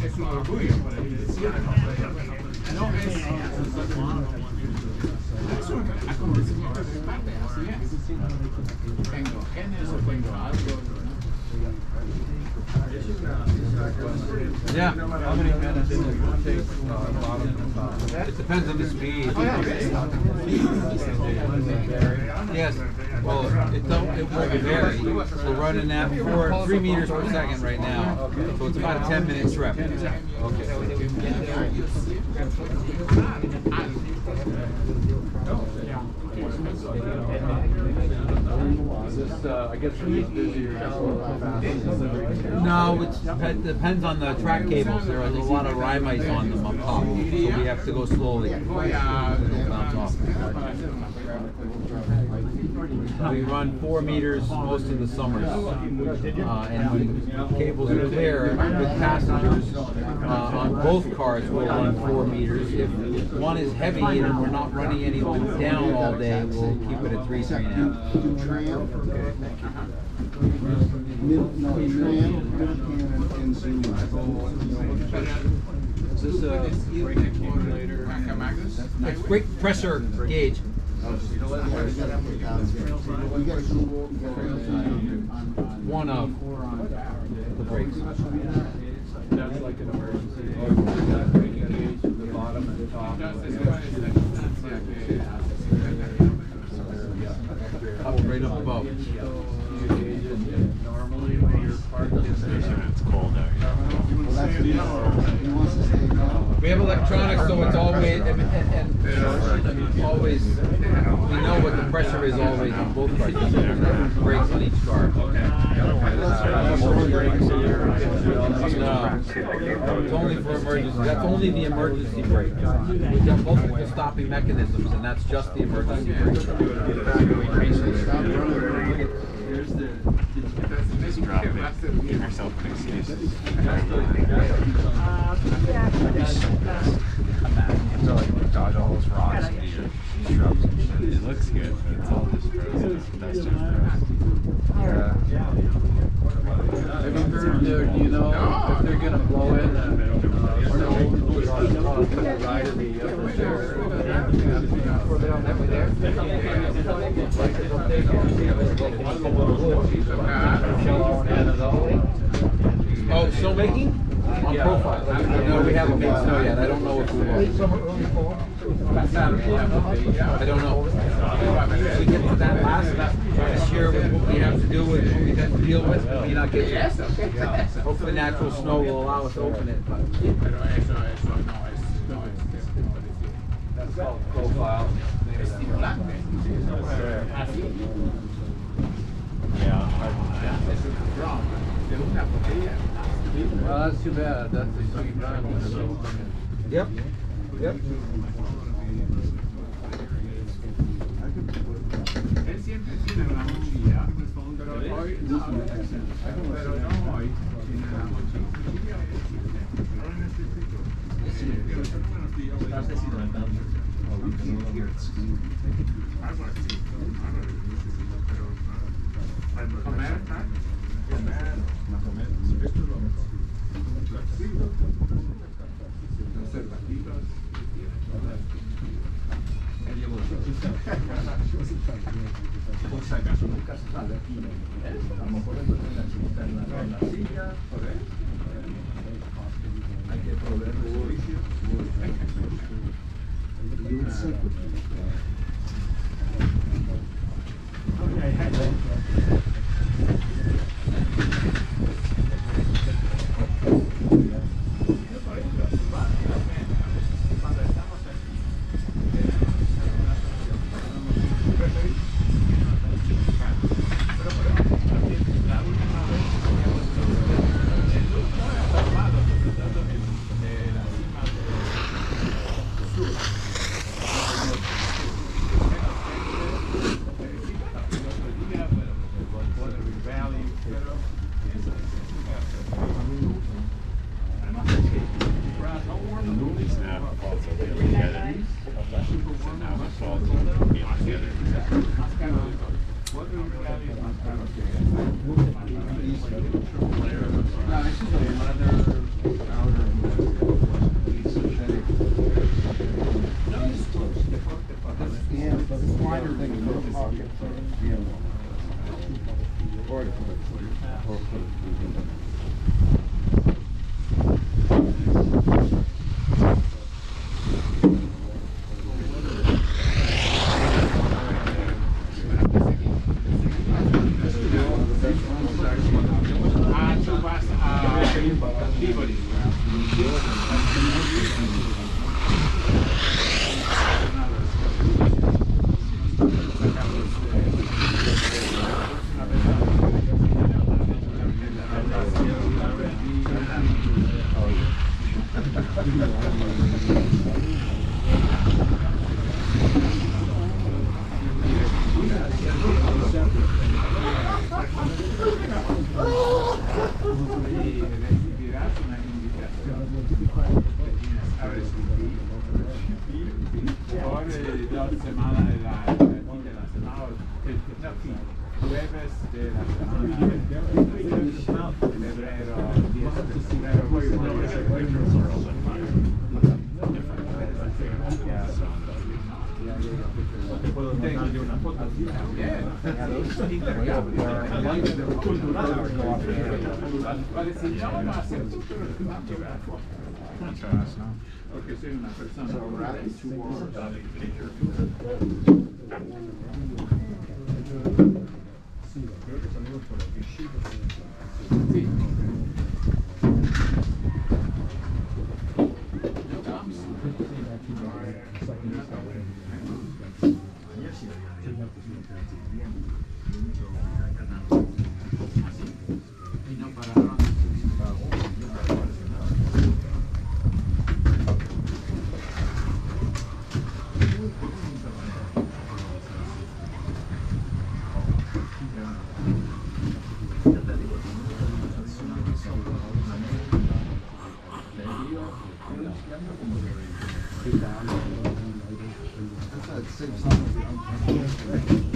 Es un orgullo para mí decir no es un acontecimiento de parte, así es. Tengo genes o tengo algo. Yeah, how many minutes does it take It depends on the speed. Yes, well, it will vary. We're running at 3 meters per second right now, so it's about a 10-minute trip. I guess no, it depends on the track cables. There are a lot of rime ice on them up top, so we have to go slowly. We run 4 meters most of the summers, and when cables are clear with passengers on both cars, we'll run 4 meters. If one is heavy and we're not running anyone down all day, we'll keep it at 3.5. Is this a brake accumulator? It's brake pressure gauge. One of the brakes. That's like an emergency. Braking gauge at the bottom and the top. Up right up above. Normally when you're parked in there, it's cold out here. We have electronics, so it's always always we know what the pressure is always on both cars. There's brakes on each car. No, it's only for emergency. That's only the emergency brake. We've got multiple stopping mechanisms, and that's just the emergency brake. Here's the. Give yourself an excuse. So like dodge all those rocks and your shrubs and shit. It looks good, but it's all just frozen. That's just frozen. Yeah. Have you heard, do you know if they're going to blow in the ride of the Oh, snow making? On profile? No, we haven't made snow yet. I don't know if we will. I don't know. If we get to that last this year with what we have to do with what we have to deal with, we may not get to. Hopefully natural snow will allow us to open it. That's called profile. Well, that's too bad. That's a sweet time. Yep. Yep. Él siempre tiene una mochila, pero hoy no, pero no hoy tiene una mochila. Ahora necesito. Estás deshidratando. Algo así. Pero comer, más o menos. Esto es lo mejor. Conservativas. Por si acaso nunca se sabe. A lo mejor encuentran la chiquita en la silla. Hay que proveer de servicios. tú vas a Tivoli. Porque soy una persona That's